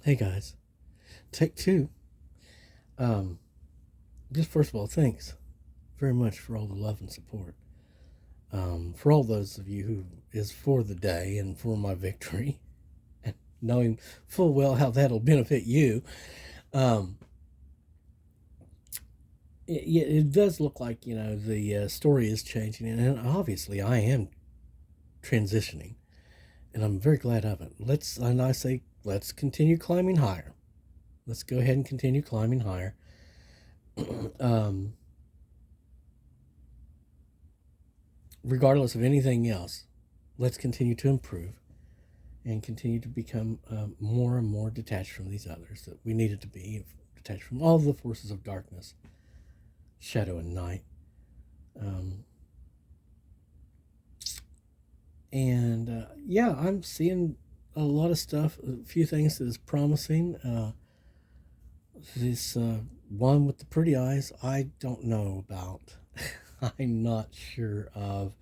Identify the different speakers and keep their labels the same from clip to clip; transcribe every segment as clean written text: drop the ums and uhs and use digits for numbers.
Speaker 1: Hey guys, take two. Um, just first of all, thanks very much for all the love and support. For all those of you who is for the day and for my victory, and knowing full well how that'll benefit you. Um, it does look like the story is changing, and obviously I am transitioning, and I'm very glad of it. I say, let's continue climbing higher. Let's go ahead and continue climbing higher. um, Regardless of anything else, let's continue to improve and continue to become more and more detached from these others that we needed to be, detached from all the forces of darkness, shadow, and night. Um, and I'm seeing a lot of stuff, a few things that is promising. This one with the pretty eyes, I don't know about. I'm not sure of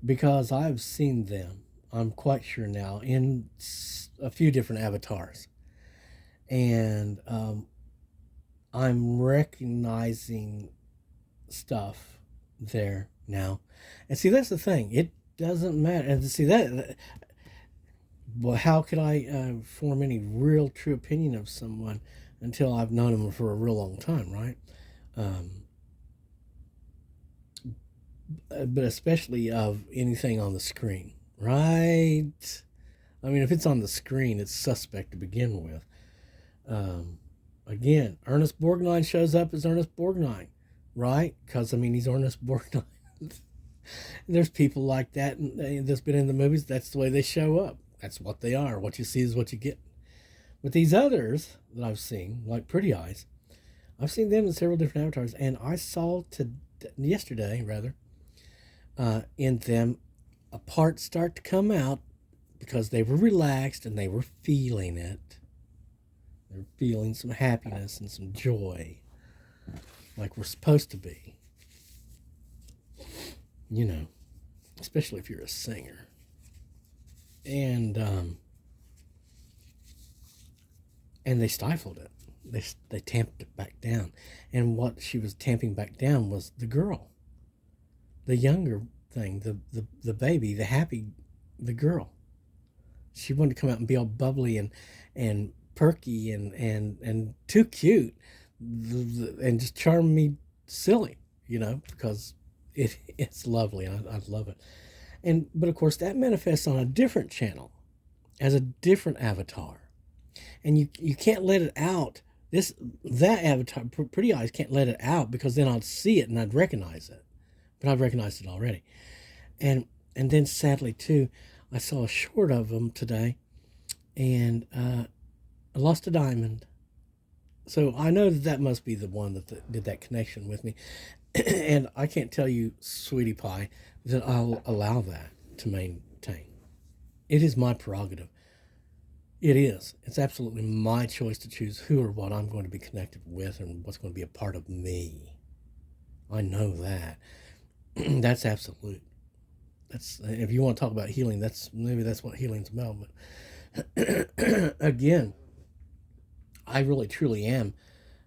Speaker 1: because I've seen them. I'm quite sure now in a few different avatars, and I'm recognizing stuff there now. And see, that's the thing. It doesn't matter. And see that. Well, how could I form any real true opinion of someone until I've known them for a real long time, right? Um, but especially of anything on the screen, right? I mean, if it's on the screen, it's suspect to begin with. Um, Again, Ernest Borgnine shows up as Ernest Borgnine, right? Because, I mean, he's Ernest Borgnine. There's people like that that's been in the movies. That's the way they show up. That's what they are. What you see is what you get. But these others that I've seen, like Pretty Eyes, I've seen them in several different avatars, and I saw yesterday, rather, in them a part start to come out because they were relaxed and they were feeling it. They're feeling some happiness and some joy, like we're supposed to be. You know, especially if you're a singer. And they stifled it. They tamped it back down, and what she was tamping back down was the girl, the younger thing, the baby, the happy, the girl. She wanted to come out and be all bubbly and perky and too cute, and just charm me silly, because it's lovely. I love it. But of course that manifests on a different channel as a different avatar, and you can't let it out. That avatar, Pretty Eyes, can't let it out because then I'd see it and I'd recognize it, but I've recognized it already. And then sadly too, I saw a short of them today, and I lost a diamond. So I know that must be the one that did that connection with me, and I can't tell you, sweetie pie, that I'll allow that to maintain. It is my prerogative. It is. It's absolutely my choice to choose who or what I'm going to be connected with and what's going to be a part of me. I know that. That's absolute. That's if you want to talk about healing, that's what healing's about. But again, I really truly am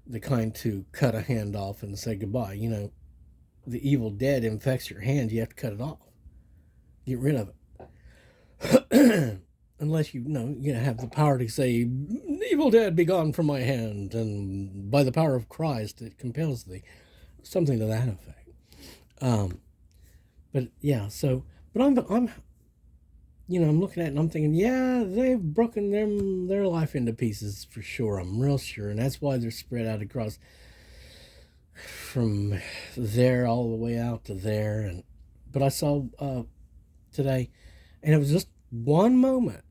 Speaker 1: the kind to cut a hand off and say goodbye. The Evil Dead infects your hand, you have to cut it off. Get rid of it. Unless you have the power to say, "Evil Dead, be gone from my hand," and by the power of Christ, it compels thee. Something to that effect. Um, but yeah, but I'm looking at it and I'm thinking, yeah, they've broken their life into pieces for sure. I'm real sure, and that's why they're spread out across from there all the way out to there. But I saw today, and it was just one moment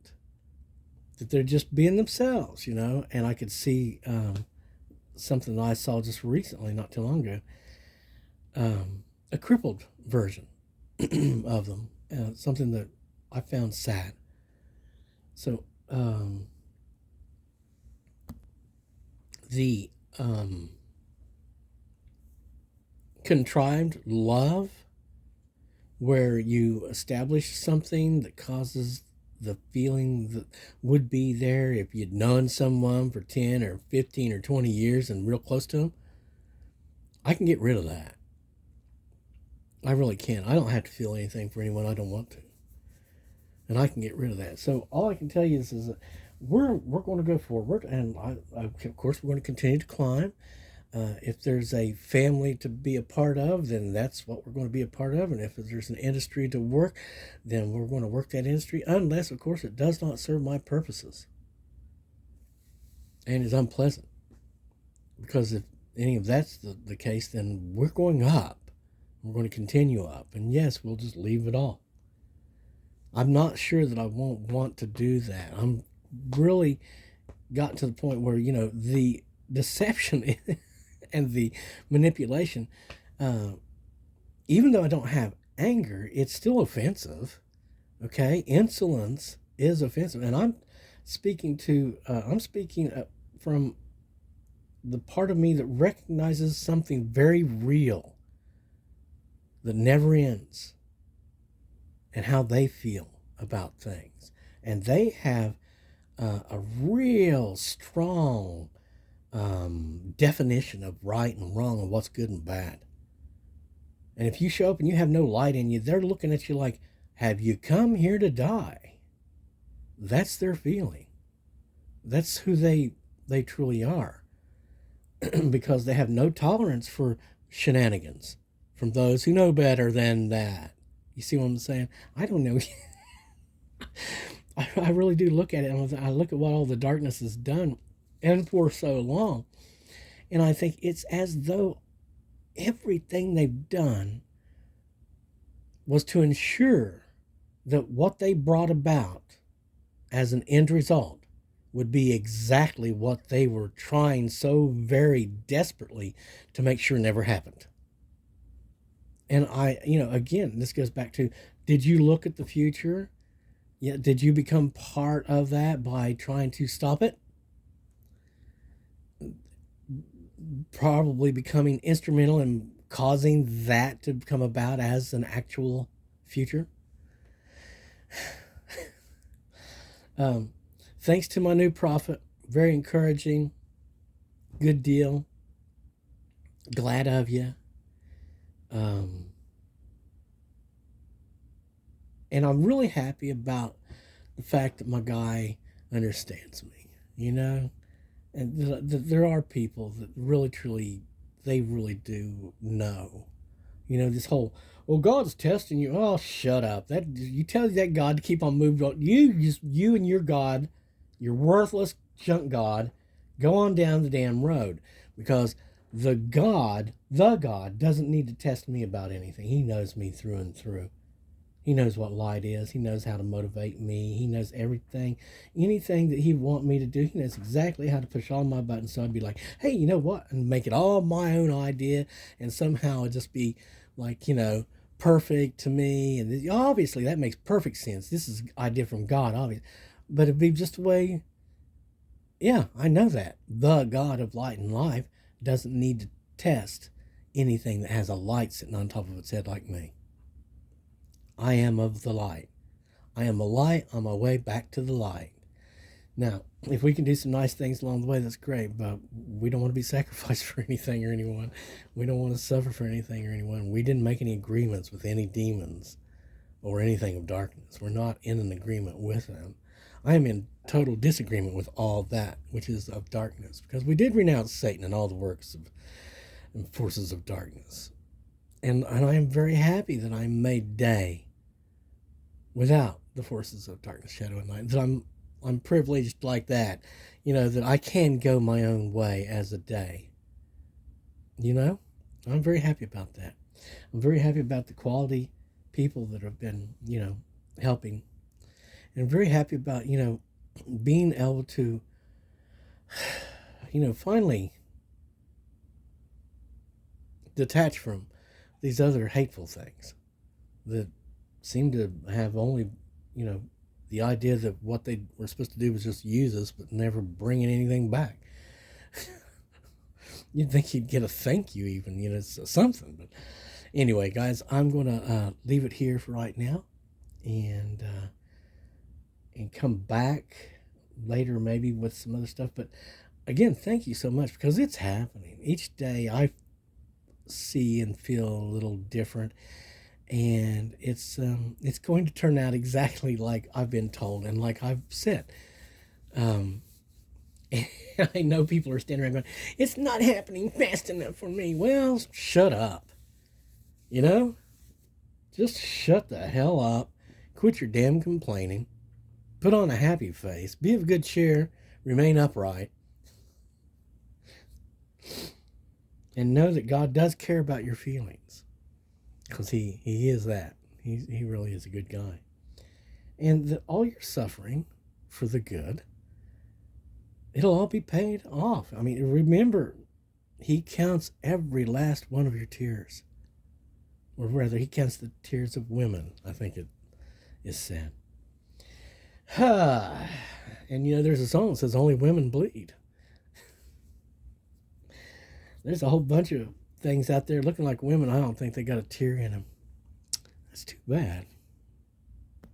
Speaker 1: that they're just being themselves, and I could see something that I saw just recently, not too long ago, a crippled version of them, something that I found sad. So the contrived love, where you establish something that causes the feeling that would be there if you'd known someone for 10 or 15 or 20 years and real close to them, I can get rid of that. I really can. I don't have to feel anything for anyone I don't want to. And I can get rid of that. So all I can tell you is that we're going to go forward, and of course we're going to continue to climb. If there's a family to be a part of, then that's what we're going to be a part of. And if there's an industry to work, then we're going to work that industry, unless, of course, it does not serve my purposes and is unpleasant. Because if any of that's the case, then we're going up. We're going to continue up. And yes, we'll just leave it all. I'm not sure that I won't want to do that. I'm really gotten to the point where, the deception and the manipulation, even though I don't have anger, it's still offensive. Okay, insolence is offensive, and I'm speaking from the part of me that recognizes something very real that never ends, and how they feel about things, and they have a real strong definition of right and wrong and what's good and bad. And if you show up and you have no light in you, they're looking at you like, have you come here to die? That's their feeling. That's who they truly are. Because they have no tolerance for shenanigans from those who know better than that. You see what I'm saying? I don't know. I really do look at it, and I look at what all the darkness has done and for so long. And I think it's as though everything they've done was to ensure that what they brought about as an end result would be exactly what they were trying so very desperately to make sure never happened. And again, this goes back to, did you look at the future? Yeah, did you become part of that by trying to stop it? Probably becoming instrumental in causing that to come about as an actual future. Thanks to my new prophet. Very encouraging. Good deal. Glad of you. And I'm really happy about the fact that my guy understands me, and there are people that really, truly, they really do know, this whole, well, God's testing you. Oh, shut up. That you tell that God to keep on moving on. You and your God, your worthless junk God, go on down the damn road, because the God doesn't need to test me about anything. He knows me through and through. He knows what light is. He knows how to motivate me. He knows everything. Anything that he want me to do, he knows exactly how to push all my buttons. So I'd be like, hey, you know what? And make it all my own idea. And somehow it'd just be like, perfect to me. And obviously that makes perfect sense. This is idea from God, obviously. But it'd be just the way, yeah, I know that. The God of light and life doesn't need to test anything that has a light sitting on top of its head like me. I am of the light. I am a light on my way back to the light. Now, if we can do some nice things along the way, that's great, but we don't want to be sacrificed for anything or anyone. We don't want to suffer for anything or anyone. We didn't make any agreements with any demons or anything of darkness. We're not in an agreement with them. I am in total disagreement with all that which is of darkness, because we did renounce Satan and all the works and forces of darkness. And I am very happy that I made day without the forces of darkness, shadow, and light. That I'm privileged like that, that I can go my own way as a day. I'm very happy about that. I'm very happy about the quality people that have been, helping. And I'm very happy about, being able to, finally detach from these other hateful things that seem to have only, the idea that what they were supposed to do was just use us, but never bringing anything back. You'd think you'd get a thank you even, something. But anyway, guys, I'm going to leave it here for right now. And and come back later maybe with some other stuff. But again, thank you so much, because it's happening. Each day I see and feel a little different, and it's going to turn out exactly like I've been told and like I've said. Um, I know people are standing around going, "It's not happening fast enough for me." Well, shut up. You know, just shut the hell up. Quit your damn complaining. Put on a happy face. Be of good cheer. Remain upright. And know that God does care about your feelings, because he is that. He really is a good guy. And that all your suffering for the good, it'll all be paid off. I mean, remember, he counts every last one of your tears. Or rather, he counts the tears of women, I think it is said. And you know, there's a song that says only women bleed. There's a whole bunch of things out there looking like women. I don't think they got a tear in them. That's too bad.